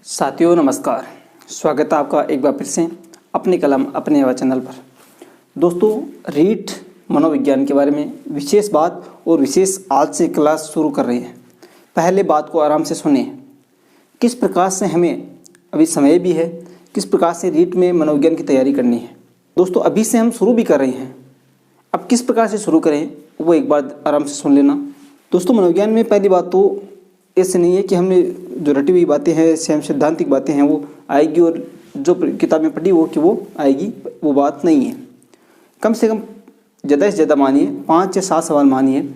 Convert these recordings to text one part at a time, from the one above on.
साथियों नमस्कार। स्वागत है आपका एक बार फिर से अपनी कलम अपने युवा चैनल पर। दोस्तों, रीट मनोविज्ञान के बारे में विशेष बात और विशेष आज से क्लास शुरू कर रही है। पहले बात को आराम से सुनिए। किस प्रकार से हमें अभी समय भी है, किस प्रकार से रीट में मनोविज्ञान की तैयारी करनी है। दोस्तों, अभी से हम शुरू भी कर रहे हैं। अब किस प्रकार से शुरू करें वो एक बार आराम से सुन लेना। दोस्तों, मनोविज्ञान में पहली बात तो ऐसे नहीं है कि हमने जो रटी हुई बातें हैं, स्वयं सिद्धांतिक बातें हैं वो आएगी और जो किताब में पढ़ी वो आएगी, वो बात नहीं है। कम से कम ज़्यादा से ज़्यादा मानिए 5 या 7 सवाल मानिए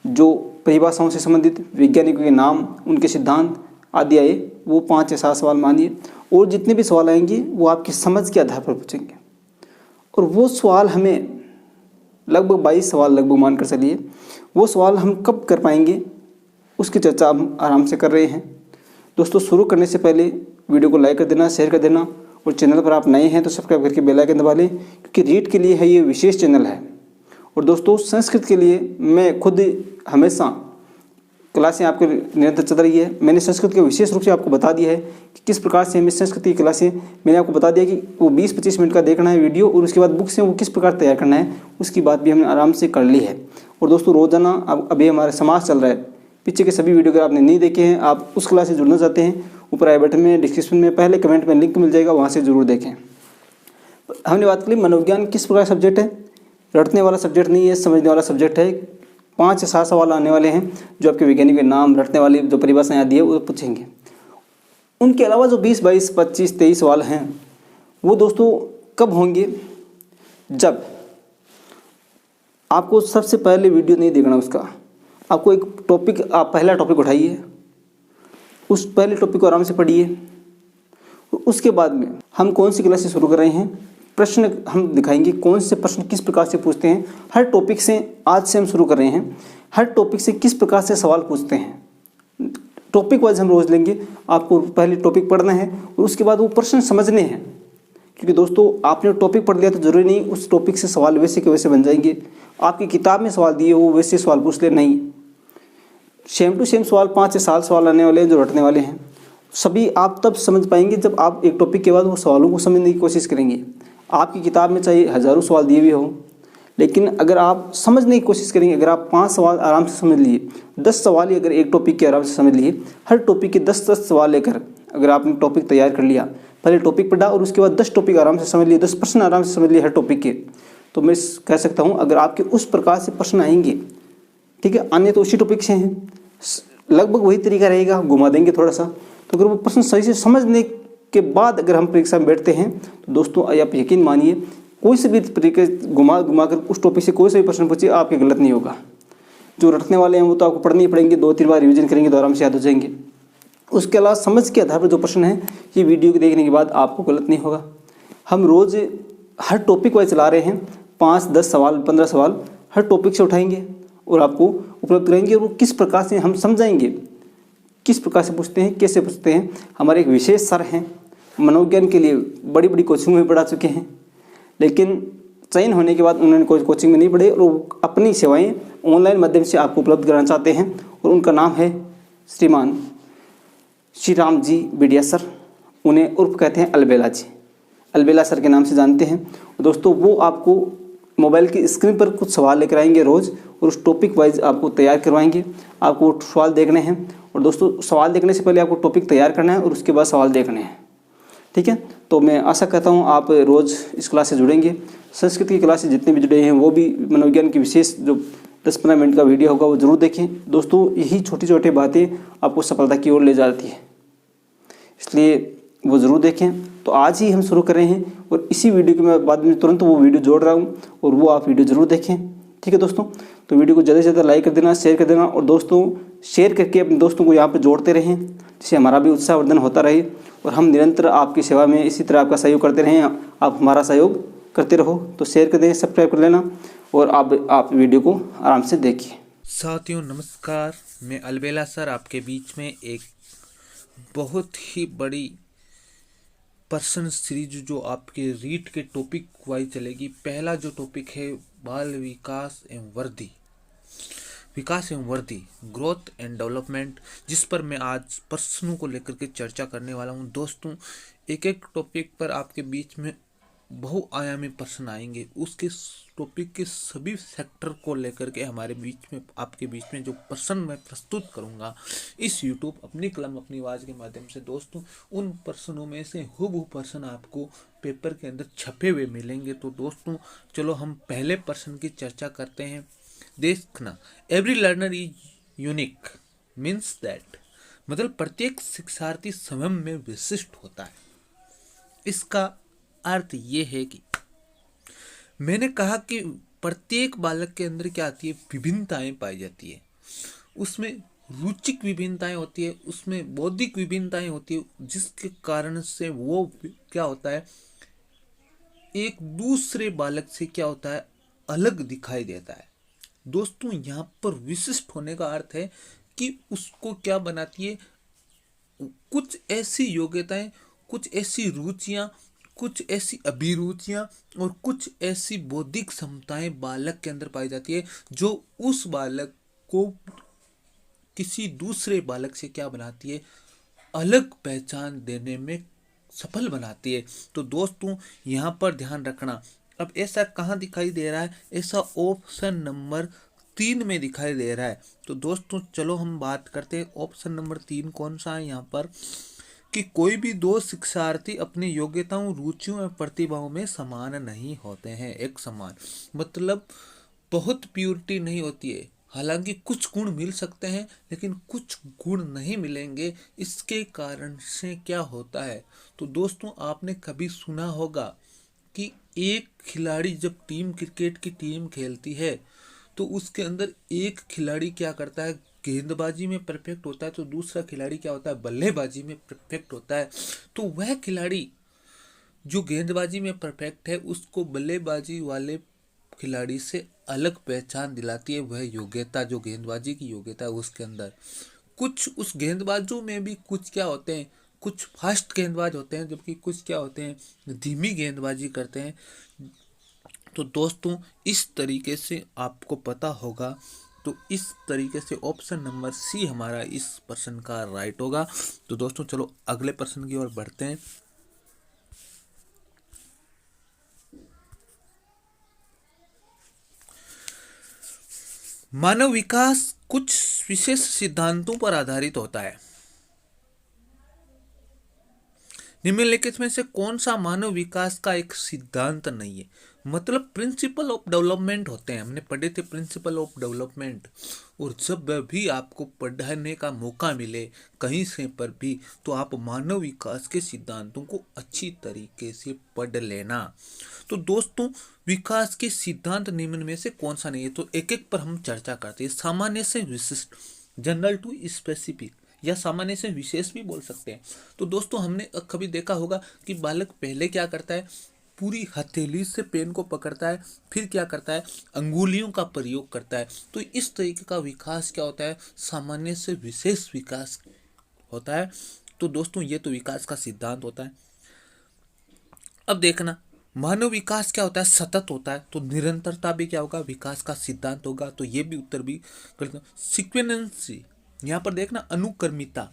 जो परिभाषाओं से संबंधित, वैज्ञानिकों के नाम, उनके सिद्धांत आदि आए, वो 5 या 7 सवाल मानिए। और जितने भी सवाल आएंगे वो आपकी समझ के आधार पर पूछेंगे। और वो सवाल हमें लगभग 22 सवाल लगभग मान कर चलिए, वो सवाल हम कब कर पाएंगे उसकी चर्चा हम आराम से कर रहे हैं। दोस्तों, शुरू करने से पहले वीडियो को लाइक कर देना, शेयर कर देना और चैनल पर आप नए हैं तो सब्सक्राइब करके बेल आइकन दबा लें, क्योंकि रीट के लिए है ये विशेष चैनल है। और दोस्तों, संस्कृत के लिए मैं खुद हमेशा क्लासें आपके निरंतर चल रही है। मैंने संस्कृत के विशेष रूप से आपको बता दिया है कि किस प्रकार से हमें संस्कृत की क्लासें, मैंने आपको बता दिया कि वो 20-25 मिनट का देखना है वीडियो और उसके बाद बुक से वो किस प्रकार तैयार करना है, उसकी बात भी हमने आराम से कर ली है। और दोस्तों, रोजाना अब अभी हमारा समाज चल रहा है, पीछे के सभी वीडियो अगर आपने नहीं देखे हैं, आप उस क्लास से जुड़ना चाहते हैं, ऊपर आई बटन में डिस्क्रिप्शन में पहले कमेंट में लिंक मिल जाएगा, वहाँ से जरूर देखें। हमने बात की मनोविज्ञान किस प्रकार सब्जेक्ट है। रटने वाला सब्जेक्ट नहीं है, समझने वाला सब्जेक्ट है। 5 या 7 सवाल आने वाले हैं जो आपके वैज्ञानिक के नाम, रटने वाली जो परिभाषाएं आदि है वो पूछेंगे। उनके अलावा जो 20, 22, 25, 23 सवाल हैं वो दोस्तों कब होंगे, जब आपको सबसे पहले वीडियो नहीं देखना उसका, आपको एक टॉपिक, आप पहला टॉपिक उठाइए, उस पहले टॉपिक को आराम से पढ़िए। उसके बाद में हम कौन सी क्लासेस शुरू कर रहे हैं, प्रश्न हम दिखाएंगे कौन से प्रश्न किस प्रकार से पूछते हैं। हर टॉपिक से आज से हम शुरू कर रहे हैं, हर टॉपिक से किस प्रकार से सवाल पूछते हैं, टॉपिक वाइज हम रोज लेंगे। आपको पहले टॉपिक पढ़ना है और उसके बाद वो प्रश्न समझने हैं, क्योंकि दोस्तों आपने टॉपिक पढ़ लिया तो जरूरी नहीं उस टॉपिक से सवाल वैसे के वैसे बन जाएंगे। आपकी किताब में सवाल दिए वो वैसे सवाल पूछ ले, नहीं, सेम टू सेम सवाल 5 या 7 सवाल आने वाले हैं जो रटने वाले हैं। सभी आप तब समझ पाएंगे जब आप एक टॉपिक के बाद वो सवालों को समझने की कोशिश करेंगे। आपकी किताब में चाहे हज़ारों सवाल दिए हुए हो, लेकिन अगर आप समझने की कोशिश करेंगे, अगर आप 5 सवाल आराम से समझ लिए, 10 सवाल ही अगर एक टॉपिक के आराम से समझ लिए, हर टॉपिक के 10-10 सवाल लेकर अगर आपने टॉपिक तैयार कर लिया, पहले टॉपिक पढ़ा और उसके बाद 10 टॉपिक आराम से समझ लिए, 10 प्रश्न आराम से समझ लिए हर टॉपिक के, तो मैं कह सकता हूँ अगर आपके उस प्रकार से प्रश्न आएंगे, ठीक है, आने तो उसी टॉपिक से हैं, लगभग वही तरीका रहेगा, घुमा देंगे थोड़ा सा, तो अगर वो प्रश्न सही से समझने के बाद अगर हम परीक्षा में बैठते हैं तो दोस्तों आप यकीन मानिए कोई से भी तरीके घुमा कर उस टॉपिक से कोई से भी प्रश्न पूछिए, आपके गलत नहीं होगा। जो रटने वाले हैं वो तो आपको पढ़ने ही पड़ेंगे, 2-3 बार रिवीजन करेंगे तो आराम से याद हो जाएंगे। उसके अलावा समझ के आधार पर जो प्रश्न है, ये वीडियो को देखने के बाद आपको गलत नहीं होगा। हम रोज़ हर टॉपिक वाइज चला रहे हैं, 5, 10 सवाल, 15 सवाल हर टॉपिक से उठाएंगे और आपको उपलब्ध करेंगे। और वो किस प्रकार से हम समझाएंगे, किस प्रकार से पूछते हैं, कैसे पूछते हैं। हमारे एक विशेष सर हैं, मनोविज्ञान के लिए बड़ी बड़ी कोचिंग में पढ़ा चुके हैं, लेकिन चयन होने के बाद उन्होंने कोई कोचिंग में नहीं पढ़े और वो अपनी सेवाएं ऑनलाइन माध्यम से आपको उपलब्ध कराना चाहते हैं। और उनका नाम है श्रीमान श्री राम जी बिडिया सर, उन्हें उर्फ कहते हैं अलबेला जी, अलबेला सर के नाम से जानते हैं। दोस्तों, वो आपको मोबाइल की स्क्रीन पर कुछ सवाल लेकर आएंगे रोज़ और उस टॉपिक वाइज आपको तैयार करवाएंगे। आपको सवाल देखने हैं और दोस्तों सवाल देखने से पहले आपको टॉपिक तैयार करना है और उसके बाद सवाल देखने हैं, ठीक है। तो मैं आशा करता हूँ आप रोज़ इस क्लास से जुड़ेंगे। संस्कृत की क्लास से जितने भी जुड़े हैं वो भी मनोविज्ञान की विशेष जो 10-15 मिनट का वीडियो होगा वो ज़रूर देखें। दोस्तों, यही छोटी छोटी बातें आपको सफलता की ओर ले जाती है, इसलिए वो ज़रूर देखें। तो आज ही हम शुरू कर रहे हैं और इसी वीडियो के मैं बाद में तुरंत वो वीडियो जोड़ रहा हूँ और वो आप वीडियो ज़रूर देखें, ठीक है दोस्तों। तो वीडियो को ज़्यादा से ज़्यादा लाइक कर देना, शेयर कर देना और दोस्तों शेयर करके अपने दोस्तों को यहाँ पर जोड़ते रहें, जिससे हमारा भी उत्साहवर्धन होता रहे और हम निरंतर आपकी सेवा में इसी तरह आपका सहयोग करते रहें। आप हमारा सहयोग करते रहो, तो शेयर कर दें, सब्सक्राइब कर लेना और आप वीडियो को आराम से देखिए। साथियों नमस्कार, मैं अलबेला सर आपके बीच में एक बहुत ही बड़ी पर्सन सीरीज जो आपके रीट के टॉपिक वाइज चलेगी। पहला जो टॉपिक है बाल विकास एवं वृद्धि। विकास एवं वृद्धि, ग्रोथ एंड डेवलपमेंट, जिस पर मैं आज प्रश्नों को लेकर के चर्चा करने वाला हूं। दोस्तों, एक एक टॉपिक पर आपके बीच में बहुआयामी प्रश्न आएंगे। उसके टॉपिक के सभी सेक्टर को लेकर के हमारे बीच में, आपके बीच में जो प्रश्न मैं प्रस्तुत करूंगा इस यूट्यूब अपनी कलम अपनी आवाज़ के माध्यम से, दोस्तों उन प्रश्नों में से हूबहू प्रश्न आपको पेपर के अंदर छपे हुए मिलेंगे। तो दोस्तों चलो हम पहले प्रश्न की चर्चा करते हैं। देखना, every learner is unique means that, मतलब प्रत्येक शिक्षार्थी स्वयं में विशिष्ट होता है। इसका अर्थ ये है कि मैंने कहा कि प्रत्येक बालक के अंदर क्या आती है, विभिन्नताएं पाई जाती है। उसमें रुचिक विभिन्नताएं होती है, उसमें बौद्धिक विभिन्नताएं होती है, जिसके कारण से वो क्या होता है, एक दूसरे बालक से क्या होता है, अलग दिखाई देता है। दोस्तों यहाँ पर विशिष्ट होने का अर्थ है कि उसको क्या बनाती है, कुछ ऐसी योग्यताएं, कुछ ऐसी रुचियां, कुछ ऐसी अभिरुचियां और कुछ ऐसी बौद्धिक क्षमताएं बालक के अंदर पाई जाती है जो उस बालक को किसी दूसरे बालक से क्या बनाती है, अलग पहचान देने में सफल बनाती है। तो दोस्तों यहाँ पर ध्यान रखना। अब ऐसा कहाँ दिखाई दे रहा है, ऐसा ऑप्शन नंबर 3 में दिखाई दे रहा है। तो दोस्तों चलो हम बात करते हैं ऑप्शन नंबर 3 कौन सा है यहाँ पर, कि कोई भी दो शिक्षार्थी अपनी योग्यताओं, रुचियों और प्रतिभाओं में समान नहीं होते हैं। एक समान मतलब बहुत प्योरिटी नहीं होती है। हालांकि कुछ गुण मिल सकते हैं लेकिन कुछ गुण नहीं मिलेंगे। इसके कारण से क्या होता है, तो दोस्तों आपने कभी सुना होगा कि एक खिलाड़ी जब टीम क्रिकेट की टीम खेलती है तो उसके अंदर एक खिलाड़ी क्या करता है, गेंदबाजी में परफेक्ट होता है, तो दूसरा खिलाड़ी क्या होता है, बल्लेबाजी में परफेक्ट होता है। तो वह खिलाड़ी जो गेंदबाजी में परफेक्ट है उसको बल्लेबाजी वाले खिलाड़ी से अलग पहचान दिलाती है वह योग्यता, जो गेंदबाजी की योग्यता है उसके अंदर। कुछ उस गेंदबाजों में भी कुछ क्या होते हैं, कुछ फास्ट गेंदबाज होते हैं, जबकि कुछ क्या होते हैं, धीमी गेंदबाजी करते हैं। तो दोस्तों इस तरीके से आपको पता होगा। तो इस तरीके से ऑप्शन नंबर सी हमारा इस प्रश्न का राइट होगा। तो दोस्तों चलो अगले प्रश्न की ओर बढ़ते हैं। मानव विकास कुछ विशेष सिद्धांतों पर आधारित होता है। निम्नलिखित में से कौन सा मानव विकास का एक सिद्धांत नहीं है, मतलब प्रिंसिपल ऑफ डेवलपमेंट होते हैं। हमने पढ़े थे प्रिंसिपल ऑफ डेवलपमेंट। और जब भी आपको पढ़ने का मौका मिले कहीं से पर भी, तो आप मानव विकास के सिद्धांतों को अच्छी तरीके से पढ़ लेना। तो दोस्तों विकास के सिद्धांत निम्न में से कौन सा नहीं है, तो एक एक पर हम चर्चा करते हैं। सामान्य से विशिष्ट, जनरल टू स्पेसिफिक, या सामान्य से विशेष भी बोल सकते हैं। तो दोस्तों हमने कभी देखा होगा कि बालक पहले क्या करता है, पूरी हथेली से पेन को पकड़ता है, फिर क्या करता है, अंगुलियों का प्रयोग करता है। तो इस तरीके का विकास क्या होता है, सामान्य से विशेष विकास होता है। तो दोस्तों ये तो विकास का सिद्धांत होता है। अब देखना मानव विकास क्या होता है, सतत होता है। तो निरंतरता भी क्या होगा, विकास का सिद्धांत होगा। तो ये भी उत्तर भी करते हैं। सीक्वेंसी, यहाँ पर देखना अनुक्रमिता,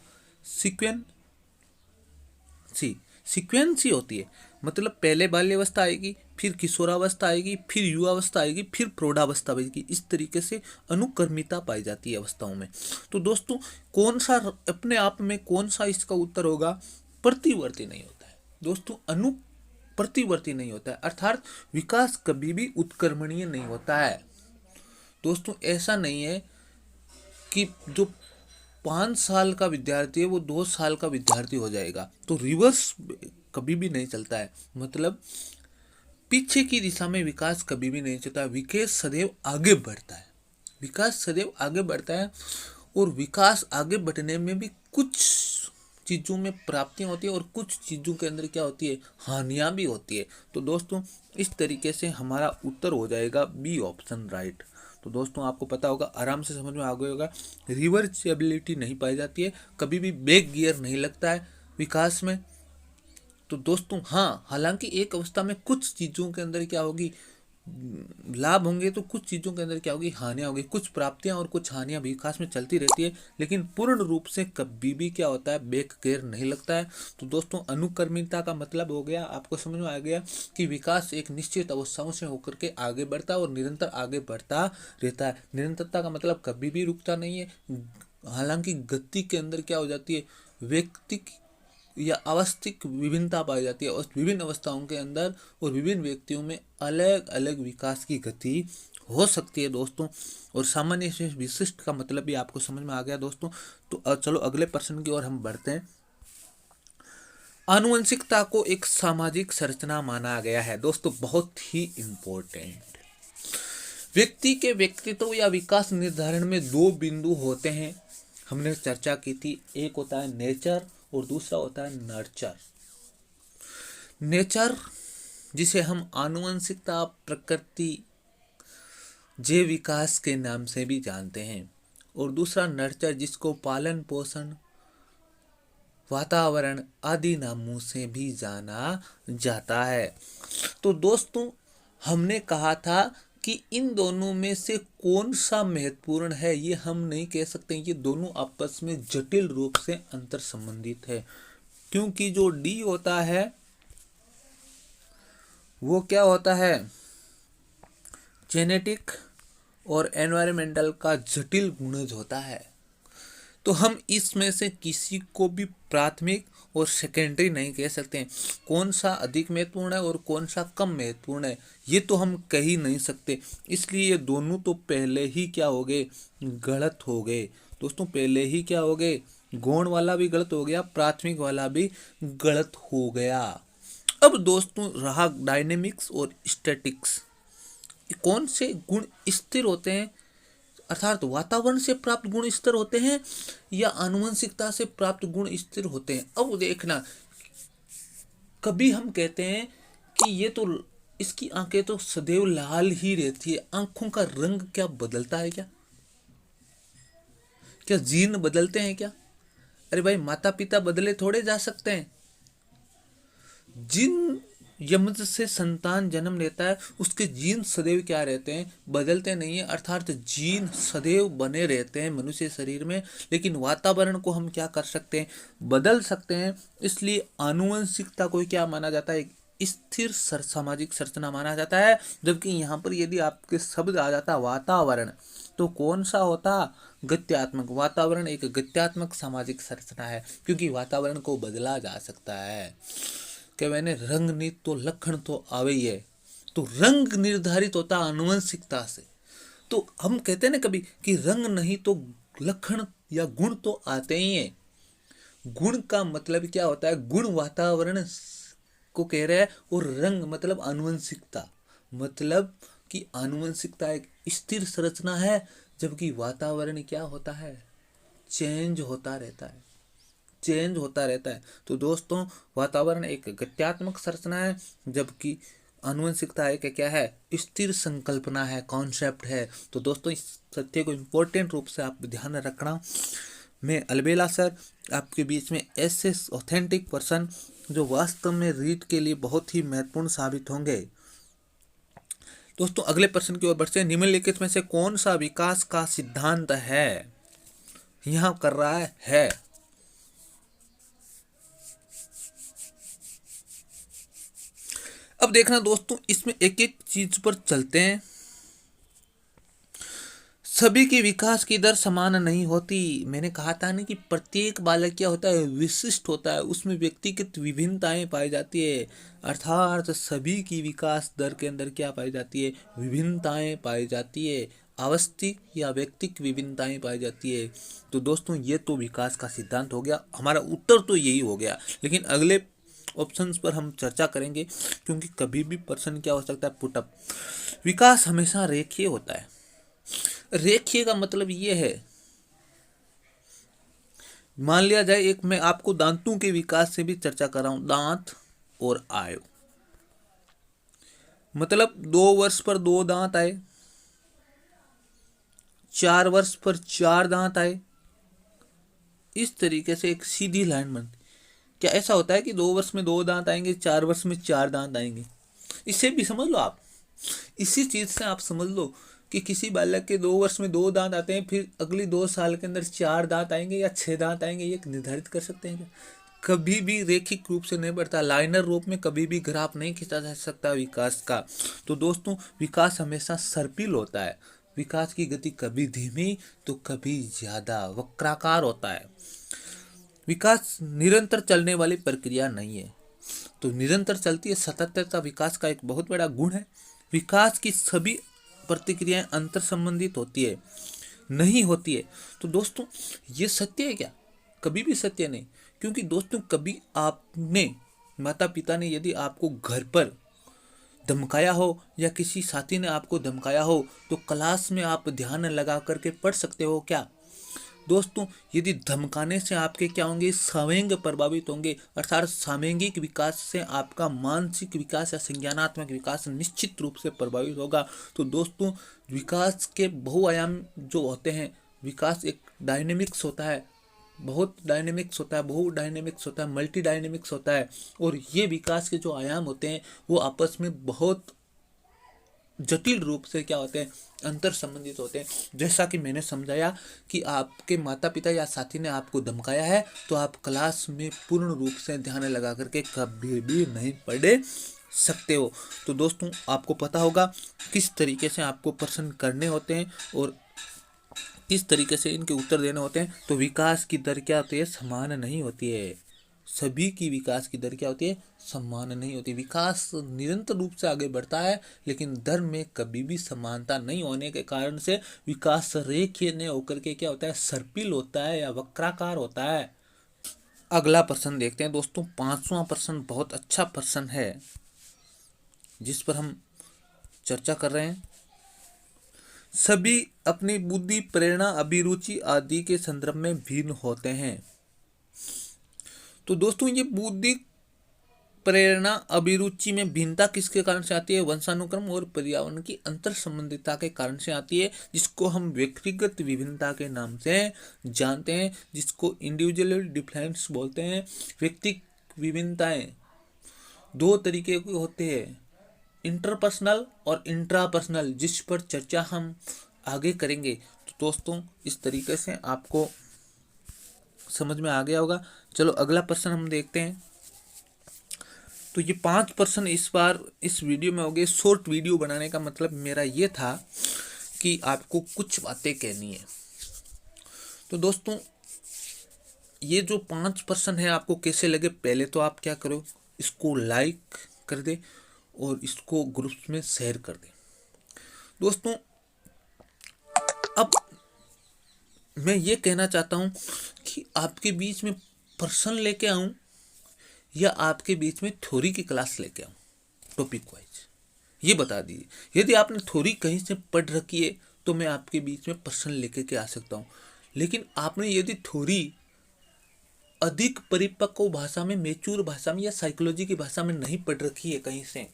सीक्वेंसी होती है, मतलब पहले बाल्यावस्था आएगी, फिर किशोरावस्था आएगी, फिर युवावस्था आएगी, फिर प्रौढ़ावस्था आएगी। इस तरीके से अनुक्रमिता पाई जाती है अवस्थाओं में। तो दोस्तों कौन सा अपने आप में कौन सा इसका उत्तर होगा, प्रतिवर्ती नहीं होता है दोस्तों, प्रतिवर्ती नहीं होता है, अर्थात विकास कभी भी उत्क्रमणीय नहीं होता है। दोस्तों ऐसा नहीं है कि जो 5 साल का विद्यार्थी है वो 2 साल का विद्यार्थी हो जाएगा। तो रिवर्स कभी भी नहीं चलता है, मतलब पीछे की दिशा में विकास कभी भी नहीं चलता। विकास सदैव आगे बढ़ता है, विकास सदैव आगे बढ़ता है। और विकास आगे बढ़ने में भी कुछ चीज़ों में प्राप्तियां होती है और कुछ चीज़ों के अंदर क्या होती है, हानियां भी होती है। तो दोस्तों इस तरीके से हमारा उत्तर हो जाएगा बी ऑप्शन राइट। तो दोस्तों आपको पता होगा, आराम से समझ में आ गया होगा, रिवर्सिबिलिटी नहीं पाई जाती है, कभी भी बैक गियर नहीं लगता है विकास में। तो दोस्तों हाँ, हालांकि एक अवस्था में कुछ चीज़ों के अंदर क्या होगी, लाभ होंगे तो कुछ चीज़ों के अंदर क्या होगी, हानियाँ होगी। कुछ प्राप्तियाँ और कुछ हानियाँ विकास में चलती रहती है, लेकिन पूर्ण रूप से कभी भी क्या होता है, बैक गियर नहीं लगता है। तो दोस्तों अनुक्रमिता का मतलब हो गया, आपको समझ में आ गया कि विकास एक निश्चित अवस्थाओं से होकर के आगे बढ़ता है और निरंतर आगे बढ़ता रहता है। निरंतरता का मतलब कभी भी रुकता नहीं है। हालांकि गति के अंदर क्या हो जाती है, व्यक्ति या अवस्थिक विभिन्नता पाई जाती है और विभिन्न अवस्थाओं के अंदर और विभिन्न व्यक्तियों में अलग अलग विकास की गति हो सकती है दोस्तों। और सामान्य से विशिष्ट का मतलब भी आपको समझ में आ गया दोस्तों। तो चलो अगले प्रश्न की ओर हम बढ़ते हैं। आनुवंशिकता को एक सामाजिक संरचना माना गया है दोस्तों, बहुत ही इंपॉर्टेंट। व्यक्ति के व्यक्तित्व या विकास निर्धारण में दो बिंदु होते हैं, हमने चर्चा की थी। एक होता है नेचर और दूसरा होता है नर्चर। नेचर जिसे हम आनुवंशिकता, प्रकृति, जैव विकास के नाम से भी जानते हैं, और दूसरा नर्चर जिसको पालन पोषण, वातावरण आदि नामों से भी जाना जाता है। तो दोस्तों हमने कहा था कि इन दोनों में से कौन सा महत्वपूर्ण है ये हम नहीं कह सकते, ये दोनों आपस में जटिल रूप से अंतर संबंधित है। क्योंकि जो डी होता है वो क्या होता है, जेनेटिक और एनवायरमेंटल का जटिल गुणज होता है। तो हम इसमें से किसी को भी प्राथमिक और सेकेंडरी नहीं कह सकते। कौन सा अधिक महत्वपूर्ण है और कौन सा कम महत्वपूर्ण है ये तो हम कह ही नहीं सकते। इसलिए ये दोनों तो पहले ही क्या हो गए, गलत हो गए दोस्तों। पहले ही क्या हो गए, गौण वाला भी गलत हो गया, प्राथमिक वाला भी गलत हो गया। अब दोस्तों रहा डायनेमिक्स और स्टैटिक्स। कौन से गुण स्थिर होते हैं, अर्थात वातावरण से प्राप्त गुण स्थिर होते हैं या आनुवंशिकता से प्राप्त गुण स्थिर होते हैं। अब देखना, कभी हम कहते हैं कि ये तो इसकी आंखें तो सदैव लाल ही रहती है, आंखों का रंग क्या बदलता है क्या? क्या जीन बदलते हैं क्या? अरे भाई माता पिता बदले थोड़े जा सकते हैं। जिन यमज से संतान जन्म लेता है उसके जीन सदैव क्या रहते हैं, बदलते नहीं है। अर्थात जीन सदैव बने रहते हैं मनुष्य शरीर में, लेकिन वातावरण को हम क्या कर सकते हैं, बदल सकते हैं। इसलिए आनुवंशिकता को क्या माना जाता है, स्थिर सामाजिक संरचना माना जाता है। जबकि यहाँ पर यदि आपके शब्द आ जाता वातावरण, तो कौन सा होता, गत्यात्मक। वातावरण एक गत्यात्मक सामाजिक संरचना है, क्योंकि वातावरण को बदला जा सकता है। कि मैंने रंग नीत तो लक्षण तो आवे ही है, तो रंग निर्धारित होता आनुवंशिकता से। तो हम कहते हैं ना कभी कि रंग नहीं तो लक्षण या गुण तो आते ही हैं। गुण का मतलब क्या होता है, गुण वातावरण को कह रहे हैं, और रंग मतलब आनुवंशिकता। मतलब कि आनुवंशिकता एक स्थिर संरचना है, जबकि वातावरण क्या होता है, चेंज होता रहता है, चेंज होता रहता है। तो दोस्तों वातावरण एक गत्यात्मक संरचना है, जबकि आनुवंशिकता एक क्या है, स्थिर संकल्पना है, कॉन्सेप्ट है। तो दोस्तों इस तथ्य को इम्पोर्टेंट रूप से आप ध्यान रखना। मैं अलबेला सर आपके बीच में ऐसे ऑथेंटिक पर्सन जो वास्तव में रीड के लिए बहुत ही महत्वपूर्ण साबित होंगे। दोस्तों अगले प्रश्न की ओर बढ़ते हैं। निम्नलिखित में से कौन सा विकास का सिद्धांत है, यहां कर रहा है। अब देखना दोस्तों, इसमें एक एक चीज पर चलते हैं। सभी की विकास की दर समान नहीं होती। मैंने कहा था ना कि प्रत्येक बालक क्या होता है, विशिष्ट होता है, उसमें व्यक्तिगत विभिन्नताएं पाई जाती है। अर्थात सभी की विकास दर के अंदर क्या पाई जाती है, विभिन्नताएं पाई जाती है, अवस्थिक या व्यक्तिक विभिन्नताएं पाई जाती है। तो दोस्तों ये तो विकास का सिद्धांत हो गया, हमारा उत्तर तो यही हो गया। लेकिन अगले ऑप्शंस पर हम चर्चा करेंगे, क्योंकि कभी भी प्रश्न क्या हो सकता है, पुटअप। विकास हमेशा रेखीय होता है। रेखीय का मतलब ये है, मान लिया जाए एक मैं आपको दांतों के विकास से भी चर्चा कर रहा हूं, दांत और आयु, मतलब 2 वर्ष पर 2 दांत आए, 4 वर्ष पर 4 दांत आए, इस तरीके से एक सीधी लाइन बनती। क्या ऐसा होता है कि 2 वर्ष में 2 दांत आएंगे, 4 वर्ष में 4 दांत आएंगे? इसे भी समझ लो आप, इसी चीज़ से आप समझ लो कि किसी बालक के 2 वर्ष में 2 दांत आते हैं, फिर अगली 2 साल के अंदर 4 दांत आएंगे या 6 दांत आएंगे, ये निर्धारित कर सकते हैं क्या? कभी भी रेखिक रूप से नहीं बढ़ता, लाइनर रूप में कभी भी ग्राफ नहीं खींचा जा सकता विकास का। तो दोस्तों, विकास हमेशा सर्पिल होता है। विकास की गति कभी धीमी तो कभी ज़्यादा वक्राकार होता है। विकास निरंतर चलने वाली प्रक्रिया नहीं है, तो निरंतर चलती है। सततता विकास का एक बहुत बड़ा गुण है। विकास की सभी प्रतिक्रियाएं अंतर संबंधित होती है, नहीं होती है। तो दोस्तों, ये सत्य है क्या? कभी भी सत्य नहीं, क्योंकि दोस्तों कभी आपने, माता पिता ने यदि आपको घर पर धमकाया हो या किसी साथी ने आपको धमकाया हो, तो क्लास में आप ध्यान लगा करके पढ़ सकते हो क्या? दोस्तों, यदि धमकाने से आपके क्या होंगे? सामयिक प्रभावित होंगे, अर्थात सामयिक विकास से आपका मानसिक विकास या संज्ञानात्मक विकास निश्चित रूप से प्रभावित होगा। तो दोस्तों, विकास के बहुआयाम जो होते हैं, विकास एक डायनेमिक्स होता है, बहुत डायनेमिक्स होता है, बहु डायनेमिक्स होता है, मल्टी डायनेमिक्स होता है। और ये विकास के जो आयाम होते हैं वो आपस में बहुत जटिल रूप से क्या होते हैं? अंतर संबंधित होते हैं। जैसा कि मैंने समझाया कि आपके माता पिता या साथी ने आपको धमकाया है, तो आप क्लास में पूर्ण रूप से ध्यान लगा करके कभी भी नहीं पढ़ सकते हो। तो दोस्तों, आपको पता होगा किस तरीके से आपको प्रश्न करने होते हैं और किस तरीके से इनके उत्तर देने होते हैं। तो विकास की दर क्या होती है? समान नहीं होती है। सभी की विकास की दर क्या होती है? समान नहीं होती। विकास निरंतर रूप से आगे बढ़ता है, लेकिन दर में कभी भी समानता नहीं होने के कारण से विकास रेखीय न होकर के क्या होता है? सर्पिल होता है या वक्राकार होता है। अगला प्रश्न देखते हैं दोस्तों। 5वां प्रश्न बहुत अच्छा प्रश्न है जिस पर हम चर्चा कर रहे हैं। सभी अपनी बुद्धि, प्रेरणा, अभिरुचि आदि के संदर्भ में भिन्न होते हैं। तो दोस्तों, ये बुद्धि, प्रेरणा, अभिरुचि में भिन्नता किसके कारण से आती है? वंशानुक्रम और पर्यावरण की अंतर संबंधितता के कारण से आती है, जिसको हम व्यक्तिगत विभिन्नता के नाम से जानते हैं, जिसको इंडिविजुअल डिफरेंस बोलते हैं। व्यक्तिगत विभिन्नताएं 2 तरीके की होते हैं, इंटरपर्सनल और इंट्रापर्सनल, जिस पर चर्चा हम आगे करेंगे। तो दोस्तों, इस तरीके से आपको समझ में आ गया होगा। चलो अगला प्रश्न हम देखते हैं। तो ये 5 प्रश्न इस बार इस वीडियो में हो गए। शॉर्ट वीडियो बनाने का मतलब मेरा ये था कि आपको कुछ बातें कहनी है। तो दोस्तों, ये जो 5 प्रश्न है आपको कैसे लगे? पहले तो आप क्या करो, इसको लाइक कर दे और इसको ग्रुप्स में शेयर कर दे। दोस्तों, अब मैं ये कहना चाहता हूँ कि आपके बीच में प्रश्न लेके आऊँ या आपके बीच में थ्योरी की क्लास लेके आऊँ टॉपिक वाइज, ये बता दीजिए। यदि आपने थ्योरी कहीं से पढ़ रखी है तो मैं आपके बीच में प्रश्न लेके के आ सकता हूँ, लेकिन आपने यदि थ्योरी अधिक परिपक्व भाषा में, मैच्योर भाषा में या साइकोलॉजी की भाषा में नहीं पढ़ रखी है कहीं से,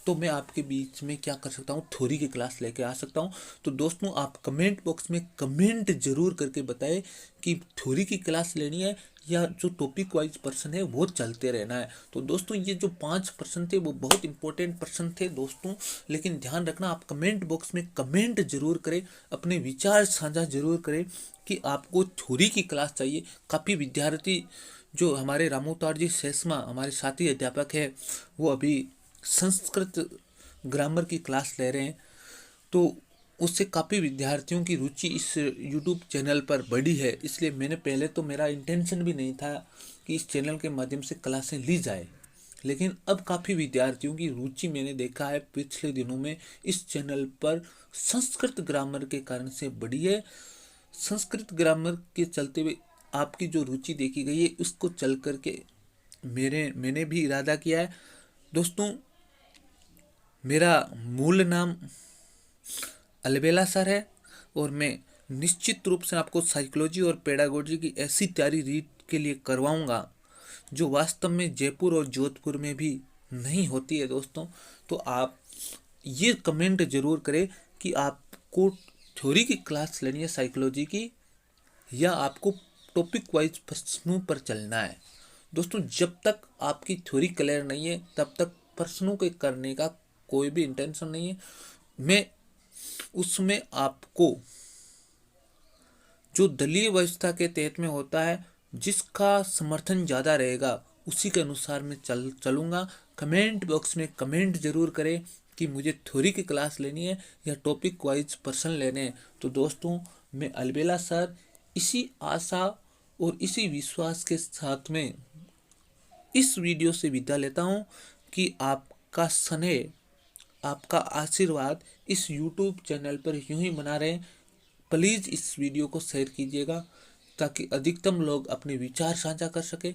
तो मैं आपके बीच में क्या कर सकता हूँ? थ्योरी की क्लास लेके आ सकता हूँ। तो दोस्तों, आप कमेंट बॉक्स में कमेंट जरूर करके बताएं कि थ्योरी की क्लास लेनी है या जो टॉपिक वाइज प्रश्न है वो चलते रहना है। तो दोस्तों, ये जो 5 प्रश्न थे वो बहुत इंपॉर्टेंट प्रश्न थे दोस्तों, लेकिन ध्यान रखना आप कमेंट बॉक्स में कमेंट जरूर करें, अपने विचार साझा जरूर करें कि आपको थ्योरी की क्लास चाहिए। काफ़ी विद्यार्थी जो हमारे रामोतार जी सेस्मा हमारे साथी अध्यापक है, वो अभी संस्कृत ग्रामर की क्लास ले रहे हैं, तो उससे काफ़ी विद्यार्थियों की रुचि इस यूट्यूब चैनल पर बढ़ी है। इसलिए मैंने पहले तो मेरा इंटेंशन भी नहीं था कि इस चैनल के माध्यम से क्लासें ली जाए, लेकिन अब काफ़ी विद्यार्थियों की रुचि मैंने देखा है पिछले दिनों में इस चैनल पर संस्कृत ग्रामर के कारण से बढ़ी है। संस्कृत ग्रामर के चलते हुए आपकी जो रुचि देखी गई है उसको चल करके मैंने भी इरादा किया है। दोस्तों, मेरा मूल नाम अलबेला सर है और मैं निश्चित रूप से आपको साइकोलॉजी और पेडागोजी की ऐसी तैयारी रीड के लिए करवाऊंगा जो वास्तव में जयपुर और जोधपुर में भी नहीं होती है दोस्तों। तो आप ये कमेंट जरूर करें कि आपको थ्योरी की क्लास लेनी है साइकोलॉजी की या आपको टॉपिक वाइज प्रश्नों पर चलना है। दोस्तों, जब तक आपकी थ्योरी क्लियर नहीं है तब तक प्रश्नों के करने का कोई भी इंटेंशन नहीं है। मैं उसमें आपको जो दलीय व्यवस्था के तहत में होता है, जिसका समर्थन ज़्यादा रहेगा उसी के अनुसार मैं चलूँगा। कमेंट बॉक्स में कमेंट जरूर करें कि मुझे थ्योरी की क्लास लेनी है या टॉपिक वाइज पर्सन लेने हैं। तो दोस्तों, मैं अलबेला सर इसी आशा और इसी विश्वास के साथ में इस वीडियो से विदा लेता हूँ कि आपका स्नेह, आपका आशीर्वाद इस YouTube चैनल पर यूं ही बना रहे। प्लीज़ इस वीडियो को शेयर कीजिएगा ताकि अधिकतम लोग अपने विचार साझा कर सके।